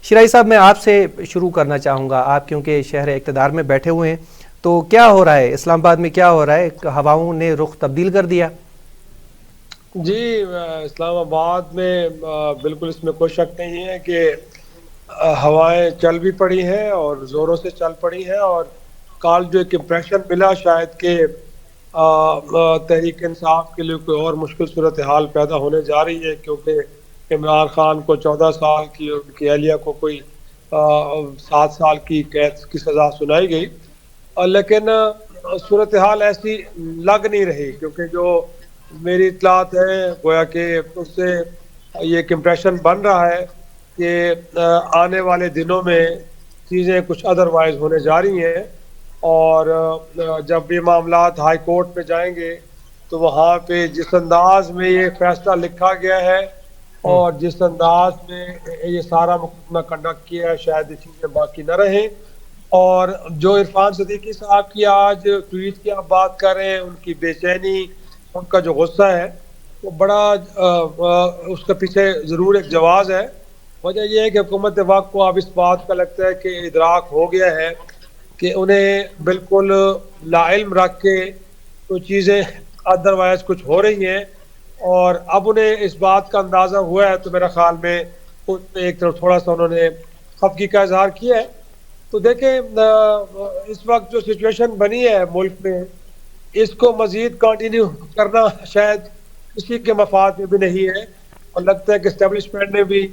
شرائی صاحب، میں آپ سے شروع کرنا چاہوں گا، آپ کیونکہ شہر اقتدار میں بیٹھے ہوئے ہیں، تو کیا ہو رہا ہے اسلام آباد میں؟ کیا ہو رہا ہے؟ ہواؤں نے رخ تبدیل کر دیا؟ جی، اسلام آباد میں بالکل اس میں کوئی شک نہیں ہے کہ ہوائیں چل بھی پڑی ہیں اور زوروں سے چل پڑی ہیں، اور کال جو ایک امپریشن ملا شاید کہ تحریک انصاف کے لیے کوئی اور مشکل صورتحال پیدا ہونے جا رہی ہے، کیونکہ عمران خان کو 14 سال کی، ان کی اہلیہ کو کوئی 7 سال کی قید کی سزا سنائی گئی، لیکن صورتحال ایسی لگ نہیں رہی، کیونکہ جو میری اطلاعات ہیں گویا کہ اس سے یہ ایک امپریشن بن رہا ہے کہ آنے والے دنوں میں چیزیں کچھ ادروائز ہونے جا رہی ہیں، اور جب یہ معاملات ہائی کورٹ میں جائیں گے تو وہاں پہ جس انداز میں یہ فیصلہ لکھا گیا ہے اور جس انداز میں یہ سارا مقدمہ کنڈکٹ کیا ہے، شاید یہ چیزیں باقی نہ رہیں، اور جو عرفان صدیقی صاحب کی آج ٹویٹ کی آپ بات کر رہے ہیں، ان کی بے چینی، ان کا جو غصہ ہے، وہ بڑا اس کے پیچھے ضرور ایک جواز ہے۔ وجہ یہ ہے کہ حکومت وقت کو اب اس بات کا لگتا ہے کہ ادراک ہو گیا ہے کہ انہیں بالکل لا علم رکھ کے تو چیزیں ادروائز کچھ ہو رہی ہیں، اور اب انہیں اس بات کا اندازہ ہوا ہے، تو میرا خیال میں ان میں ایک طرف تھوڑا سا انہوں نے خفگی کا اظہار کیا ہے۔ تو دیکھیں اس وقت جو سچویشن بنی ہے ملک میں، اس کو مزید کنٹینیو کرنا شاید کسی کے مفاد میں بھی نہیں ہے، اور لگتا ہے کہ اسٹیبلشمنٹ نے بھی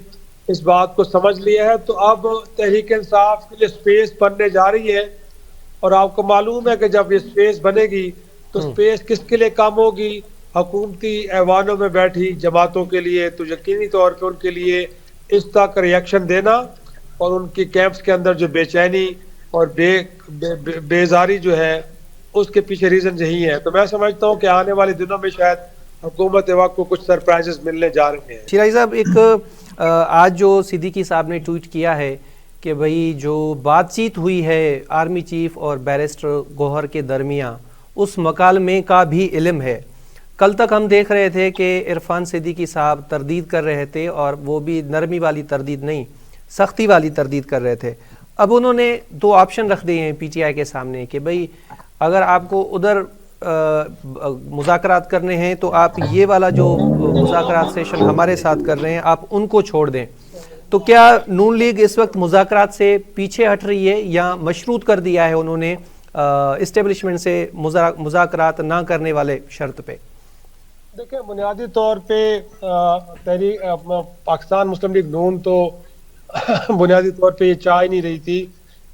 اس بات کو سمجھ لیا ہے۔ تو اب تحریک انصاف کے لیے سپیس بننے جا رہی ہے، اور آپ کو معلوم ہے کہ جب یہ سپیس بنے گی تو سپیس کس کے لیے کم ہوگی؟ حکومتی ایوانوں میں بیٹھی جماعتوں کے لیے، تو یقینی طور پہ ان کے لیے اس طرح کا ریئیکشن دینا اور ان کی کیمپس کے اندر جو بے چینی اور بیزاری جو ہے، اس کے پیچھے ریزن یہی ہے۔ تو میں سمجھتا ہوں کہ آنے والے دنوں میں شاید حکومت وقت کو کچھ سرپرائزز ملنے جا رہے ہیں۔ شرائی صاحب، ایک آج جو صدیقی صاحب نے ٹویٹ کیا ہے کہ بھئی جو بات چیت ہوئی ہے آرمی چیف اور بیرسٹر گوہر کے درمیان، اس مکالمے کا بھی علم ہے۔ کل تک ہم دیکھ رہے تھے کہ عرفان صدیقی صاحب تردید کر رہے تھے، اور وہ بھی نرمی والی تردید نہیں، سختی والی تردید کر رہے تھے۔ اب انہوں نے 2 آپشن رکھ دیے ہیں پی ٹی آئی کے سامنے کہ بھئی اگر آپ کو ادھر مذاکرات کرنے ہیں تو آپ یہ والا جو مذاکرات سیشن ہمارے ساتھ کر رہے ہیں آپ ان کو چھوڑ دیں۔ تو کیا نون لیگ اس وقت مذاکرات سے پیچھے ہٹ رہی ہے، یا مشروط کر دیا ہے انہوں نے اسٹیبلشمنٹ سے مذاکرات نہ کرنے والے شرط پہ؟ دیکھیں، بنیادی طور پہ پاکستان مسلم لیگ نون تو بنیادی طور پہ یہ چاہ ہی نہیں رہی تھی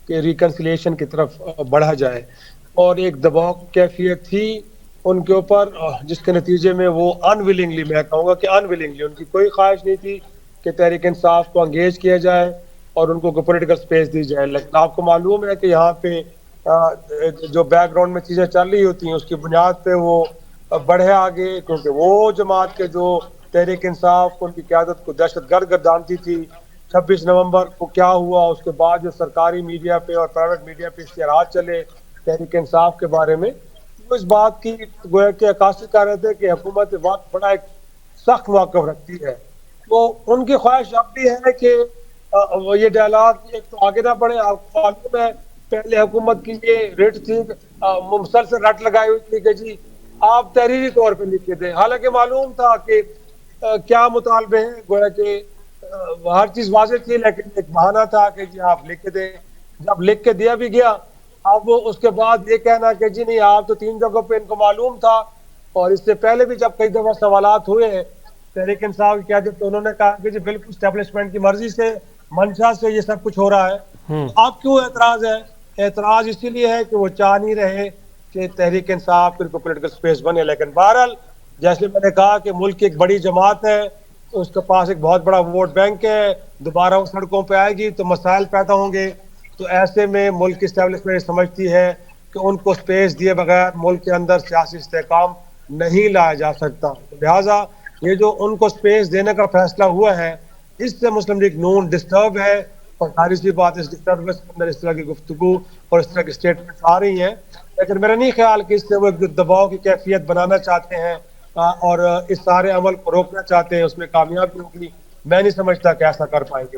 کہ ریکنسیلیشن کی طرف بڑھا جائے، اور ایک دباؤ کی کیفیت تھی ان کے اوپر، جس کے نتیجے میں وہ انویلنگلی، میں کہوں گا کہ انویلنگلی، ان کی کوئی خواہش نہیں تھی کہ تحریک انصاف کو انگیج کیا جائے اور ان کو پولیٹیکل سپیس دی جائے۔ لیکن آپ کو معلوم ہے کہ یہاں پہ جو بیک گراؤنڈ میں چیزیں چل رہی ہوتی ہیں، اس کی بنیاد پہ وہ بڑھے آگے، کیونکہ وہ جماعت کے جو تحریک انصاف کو، ان کی قیادت کو دہشت گرد گردانتی تھی۔ 26 نومبر کو کیا ہوا، اس کے بعد جو سرکاری میڈیا پہ اور پرائیویٹ میڈیا پہ اشتہارات چلے تحریک انصاف کے بارے میں، وہ اس بات کی گویا کہ عکاسی کر رہے تھے کہ حکومت وقت بڑا ایک سخت موقف رکھتی ہے۔ تو ان کی خواہش اب بھی ہے کہ یہ ڈائلاگ ایک تو آگے نہ بڑھے۔ آپ کو معلوم ہے پہلے حکومت کی یہ رٹ تھی، مسلسل رٹ لگائی ہوئی تھی کہ جی آپ تحریری طور پہ لکھ کے دیں، حالانکہ معلوم تھا کہ کیا مطالبے ہیں، گویا کہ ہر چیز واضح تھی، لیکن ایک بہانہ تھا کہ جی آپ لکھ کے دیں۔ جب لکھ کے دیا بھی گیا، اب اس کے بعد یہ کہنا کہ جی نہیں، آپ تو 3 جگہوں پہ ان کو معلوم تھا، اور اس سے پہلے بھی جب کئی دفعہ سوالات ہوئے ہیں تحریک انصاف کی قیادت، تو انہوں نے کہا کہ جی بالکل اسٹیبلشمنٹ کی مرضی سے، منشا سے یہ سب کچھ ہو رہا ہے۔ اب کیوں اعتراض ہے؟ اعتراض اسی لیے ہے کہ وہ چاہ نہیں رہے کہ تحریک انصاف کو پولیٹیکل سپیس بنے۔ لیکن بہرحال جیسے میں نے کہا کہ ملک کی ایک بڑی جماعت ہے، تو اس کے پاس ایک بہت بڑا ووٹ بینک ہے، دوبارہ وہ سڑکوں پہ آئے گی تو مسائل پیدا ہوں گے۔ تو ایسے میں ملک کی اسٹیبلشمنٹ سمجھتی ہے کہ ان کو سپیس دیے بغیر ملک کے اندر سیاسی استحکام نہیں لایا جا سکتا۔ لہٰذا یہ جو ان کو سپیس دینے کا فیصلہ ہوا ہے، اس سے مسلم لیگ نون ڈسٹرب ہے، اور ظاہر سی بات اس ڈسٹربنس کے اندر اس طرح کی گفتگو اور اس طرح کی اسٹیٹمنٹس آ رہی ہیں۔ لیکن میرا نہیں خیال کہ اس سے وہ ایک دباؤ کی کیفیت بنانا چاہتے ہیں اور اس سارے عمل کو روکنا چاہتے ہیں، اس میں کامیاب ہوگی۔ میں نہیں سمجھتا کہ ایسا کر پائیں گے۔